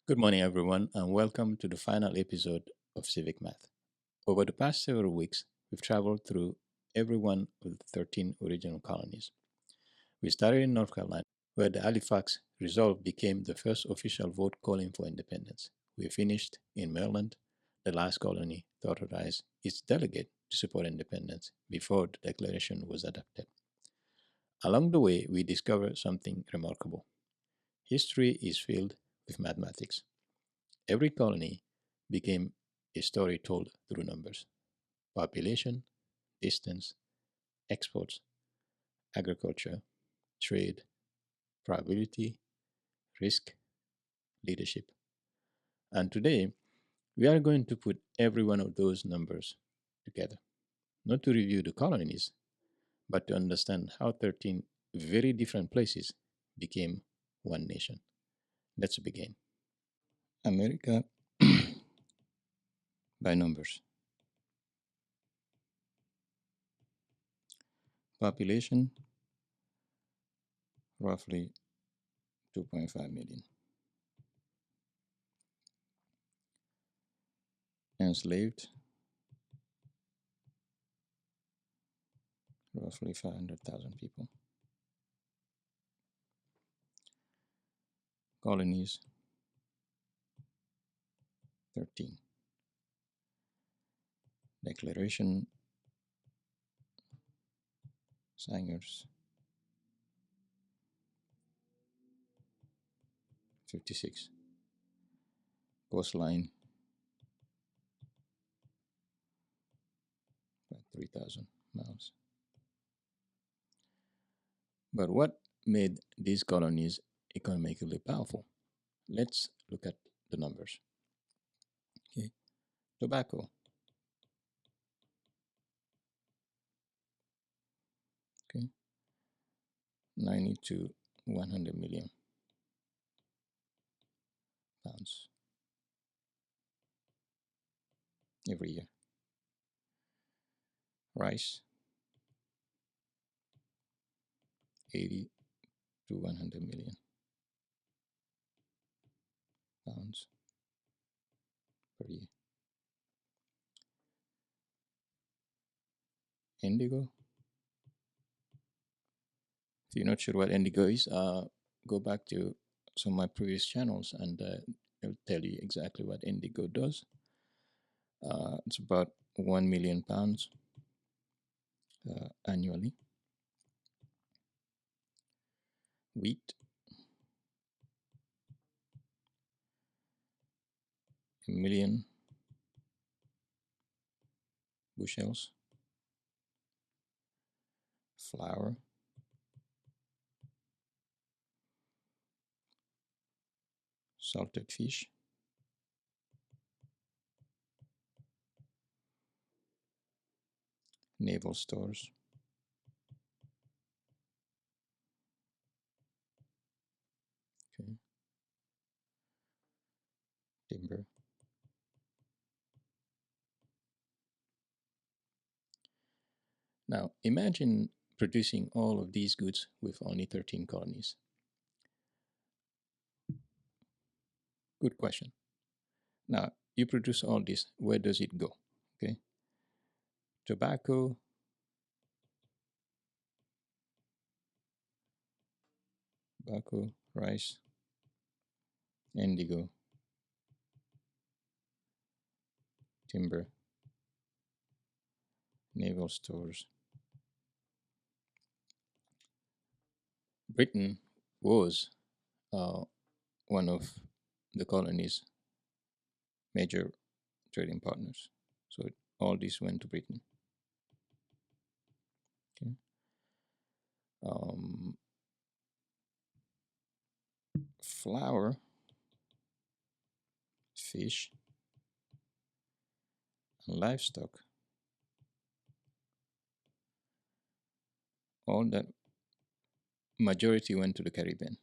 Good morning, everyone, and welcome to the final episode of Civic Math. Over the past several weeks, we've traveled through every one of the 13 original colonies. We started in North Carolina, where the Halifax Resolve became the first official vote calling for independence. We finished in Maryland, the last colony to authorize its delegate to support independence before the Declaration was adopted. Along the way, we discovered something remarkable. History is filled with mathematics. Every colony became a story told through numbers: population, distance, exports, agriculture, trade, probability, risk, leadership. And today, we are going to put every one of those numbers together, not to review the colonies, but to understand how 13 very different places became one nation. Let's begin. America by numbers. Population roughly 2.5 million. Enslaved roughly 500,000 people. Colonies 13. Declaration signers 56. Coastline about 3,000 miles. But what made these colonies economically powerful? Let's look at the numbers. Okay. Tobacco. Okay. 90 to 100 million pounds every year. Rice 80 to 100 million pounds per year. Indigo. If you're not sure what indigo is, go back to some of my previous channels and it'll tell you exactly what indigo does. It's about 1 million pounds annually. Wheat, a million bushels. Flour, salted fish, naval stores, okay, timber. Now, imagine producing all of these goods with only 13 colonies. Good question. Now, you produce all this, where does it go? Okay. Tobacco, rice, indigo, timber, naval stores. Britain was uh, one of the colony's major trading partners. So all this went to Britain. Okay. Um, Flour, fish, and livestock, all that majority went to the Caribbean.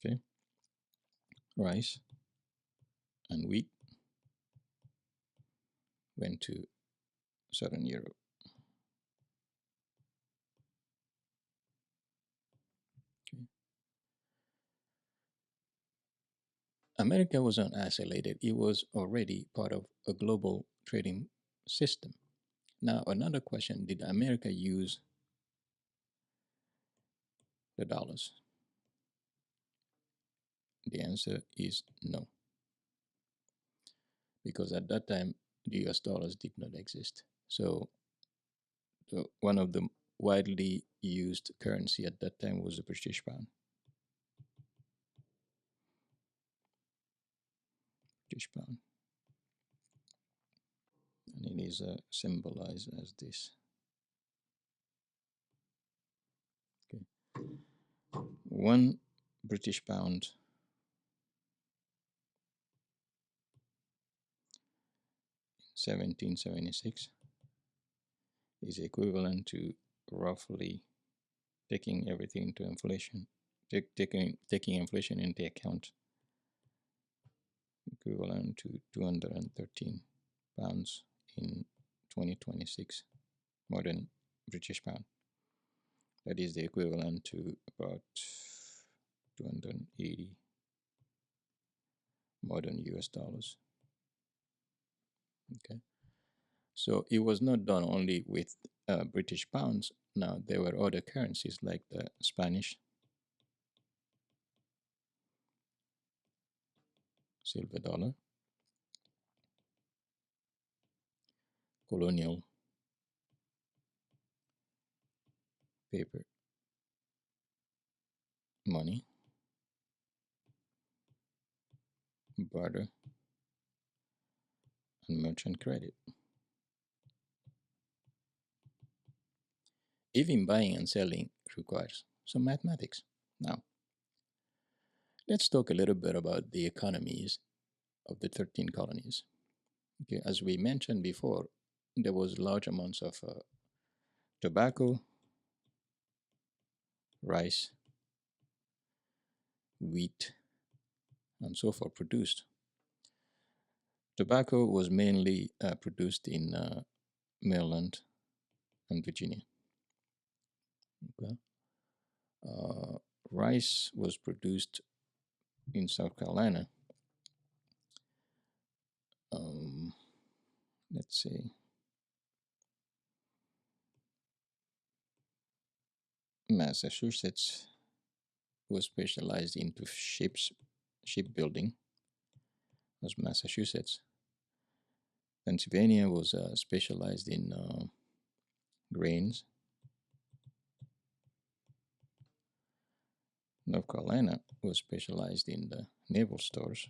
Okay. Rice and wheat went to Southern Europe. Okay. America wasn't isolated, it was already part of a global trading system. Now, another question, did America use the dollars? The answer is no, because at that time, the US dollars did not exist. So, one of the widely used currency at that time was the British pound. British pound. And it is symbolized as this. Okay. One British pound 1776 is equivalent to roughly taking everything into inflation, taking inflation into account, equivalent to 213 pounds in 2026 modern British pound. That is the equivalent to about 280 modern US dollars. Okay. So it was not done only with British pounds. Now there were other currencies like the Spanish silver dollar, colonial paper money, barter, and merchant credit. Even buying and selling requires some mathematics. Now, let's talk a little bit about the economies of the 13 colonies. Okay, as we mentioned before, there was large amounts of tobacco, rice, wheat, and so forth produced. Tobacco was mainly produced in Maryland and Virginia. Okay. Uh, Rice was produced in South Carolina. Um, let's see. Massachusetts was specialized into shipbuilding. Was Massachusetts. Pennsylvania was specialized in grains. North Carolina was specialized in the naval stores,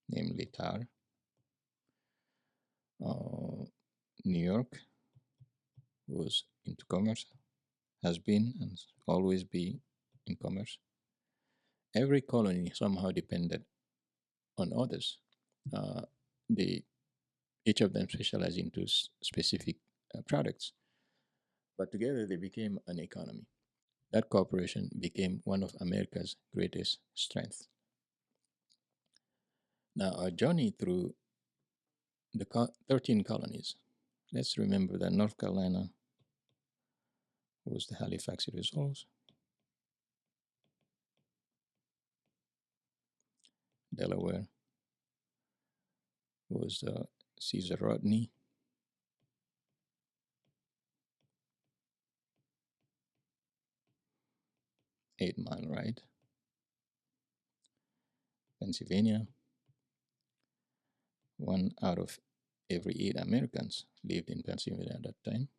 namely tar. New York was into commerce, has been and always be in commerce. Every colony somehow depended on others. Uh, the Each of them specialized into specific products, but together they became an economy. That cooperation became one of America's greatest strengths. Now, our journey through the 13 colonies. Let's remember that North Carolina was the Halifax Resolves, Delaware was Caesar Rodney, 8 Mile Ride, Pennsylvania. One out of every 8 Americans lived in Pennsylvania at that time.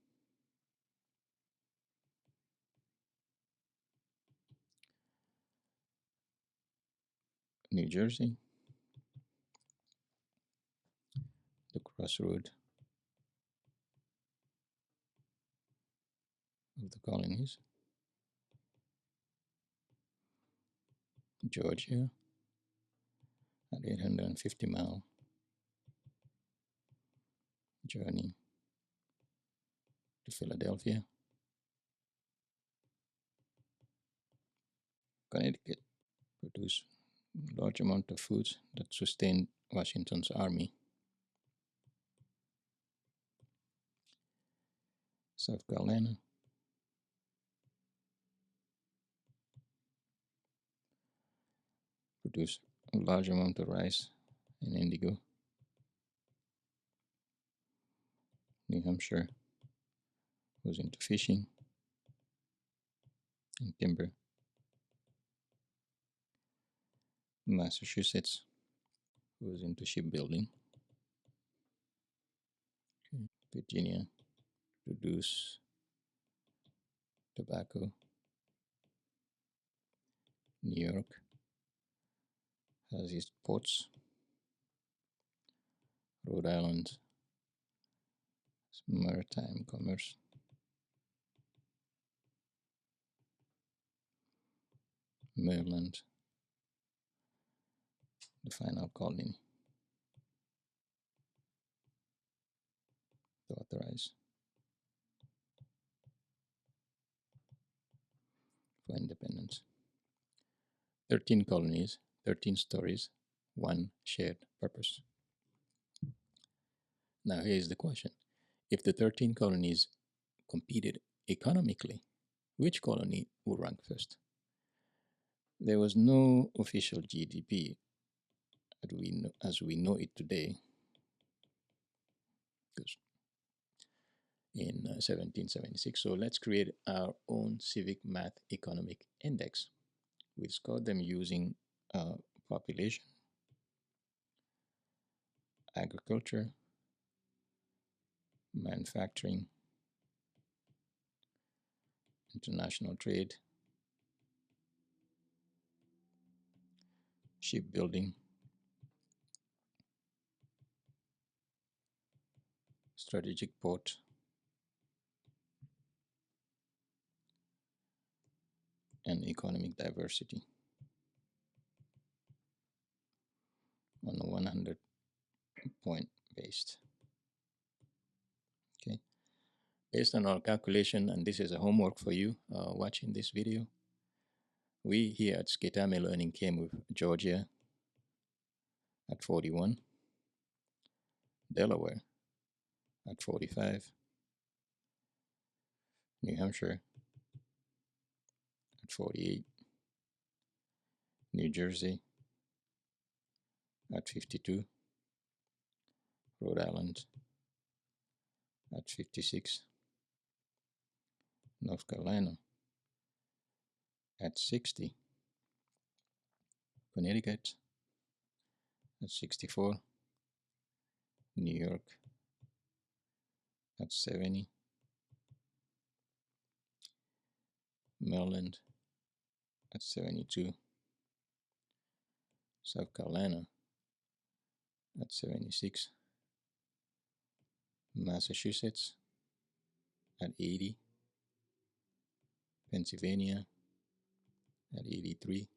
New Jersey, the crossroad of the colonies. Georgia, an 850-mile journey to Philadelphia. Connecticut produced a large amount of foods that sustained Washington's army. South Carolina, produce a large amount of rice and indigo. New Hampshire was into fishing and timber. Massachusetts was into shipbuilding. Virginia produced tobacco. New York has its ports. Rhode Island, maritime commerce. Maryland, the final colony to authorize for independence. 13 colonies, 13 stories, one shared purpose. Now, here's the question. If the 13 colonies competed economically, which colony would rank first? There was no official GDP as we know it today, because in 1776. So let's create our own civic math economic index. We scored them using population, agriculture, manufacturing, international trade, shipbuilding, strategic port, and economic diversity on a 100 point based. Okay. Based on our calculation, and this is a homework for you watching this video, we here at Scitame Learning came with Georgia at 41, Delaware at 45, New Hampshire at 48, New Jersey at 52, Rhode Island at 56, North Carolina at 60, Connecticut at 64, New York at 70, Maryland at 72, South Carolina at 76, Massachusetts at 80, Pennsylvania at 83,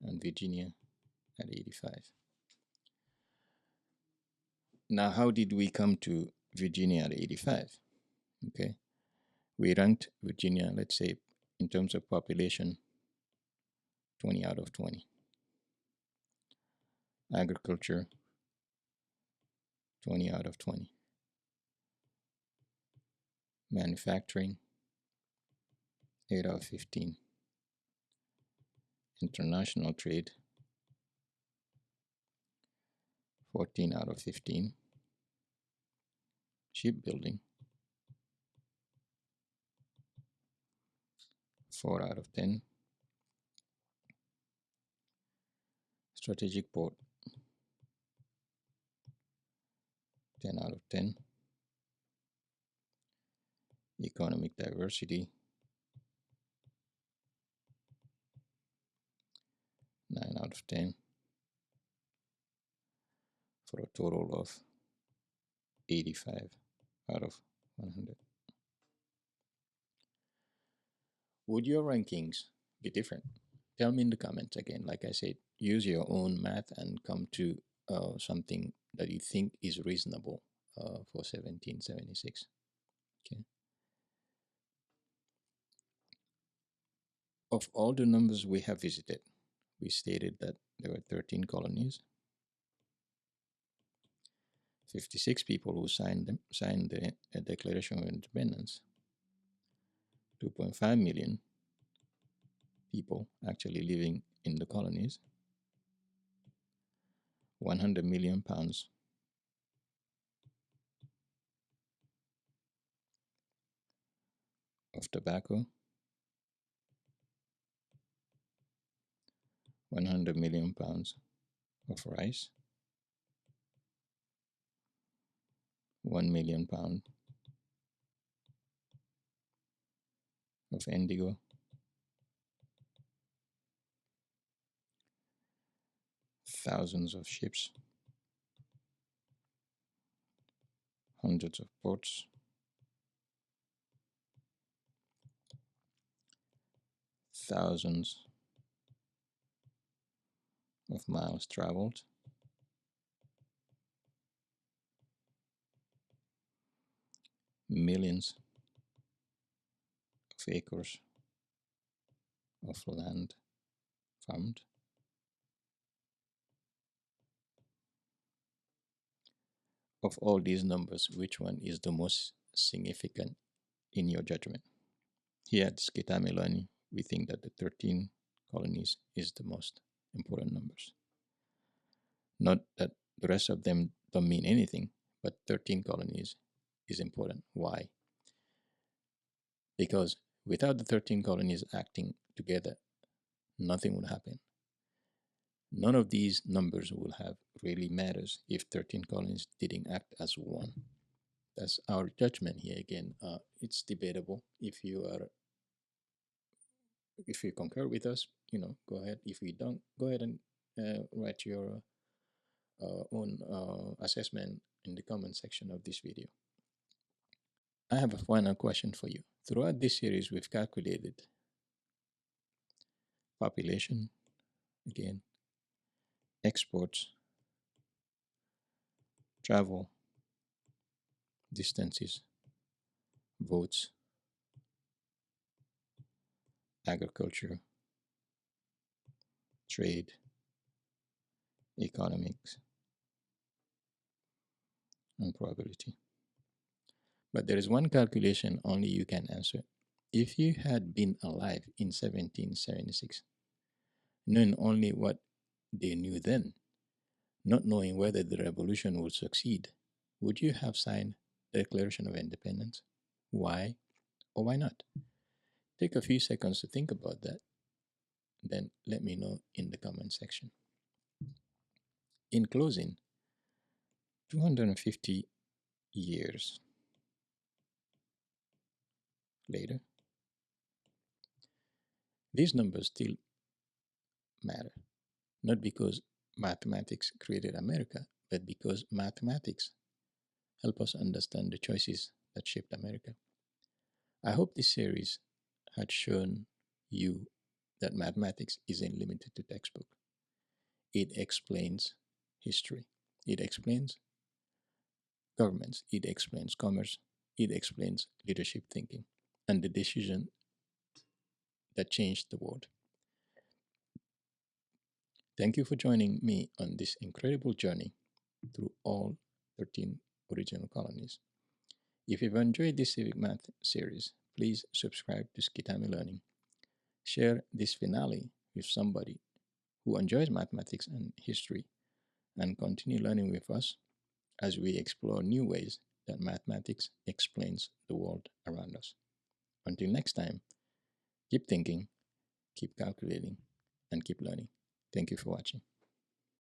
and Virginia at 85. Now, how did we come to Virginia at 85? Okay, we ranked Virginia, let's say, in terms of population, 20 out of 20. Agriculture, 20 out of 20. Manufacturing, 8 out of 15. International trade, 14 out of 15. Shipbuilding, 4 out of 10. Strategic port, 10 out of 10. Economic diversity, 9 out of 10, for a total of 85 out of 100. Would your rankings be different? Tell me in the comments again. Like I said, use your own math and come to something that you think is reasonable for 1776. Okay. Of all the numbers we have visited, we stated that there were 13 colonies, 56 people who signed the Declaration of Independence, 2.5 million people actually living in the colonies, 100 million pounds of tobacco, 100 million pounds of rice, 1 million pound of indigo, thousands of ships, hundreds of ports, thousands of miles traveled, millions of acres of land farmed. Of all these numbers, which one is the most significant in your judgment? Here at Scitame, we think that the 13 colonies is the most important numbers. Not that the rest of them don't mean anything, but 13 colonies is important. Why? Because without the 13 colonies acting together, nothing would happen. None of these numbers will have really matters if 13 colonies didn't act as one. That's our judgment here. Again, it's debatable. If you concur with us, go ahead. If you don't, go ahead and write your own assessment in the comment section of this video. I have a final question for you. Throughout this series, we've calculated population, again, exports, travel, distances, votes, agriculture, trade, economics, and probability. But there is one calculation only you can answer. If you had been alive in 1776, knowing only what they knew then, not knowing whether the revolution would succeed, would you have signed the Declaration of Independence? Why or why not? Take a few seconds to think about that, then let me know in the comment section. In closing, 250 years later, these numbers still matter, not because mathematics created America, but because mathematics help us understand the choices that shaped America. I hope this series had shown you that mathematics isn't limited to textbook. It explains history. It explains governments. It explains commerce. It explains leadership thinking and the decision that changed the world. Thank you for joining me on this incredible journey through all 13 original colonies. If you've enjoyed this Civic Math series, please subscribe to Scitame Learning. Share this finale with somebody who enjoys mathematics and history, and continue learning with us as we explore new ways that mathematics explains the world around us. Until next time, keep thinking, keep calculating, and keep learning. Thank you for watching.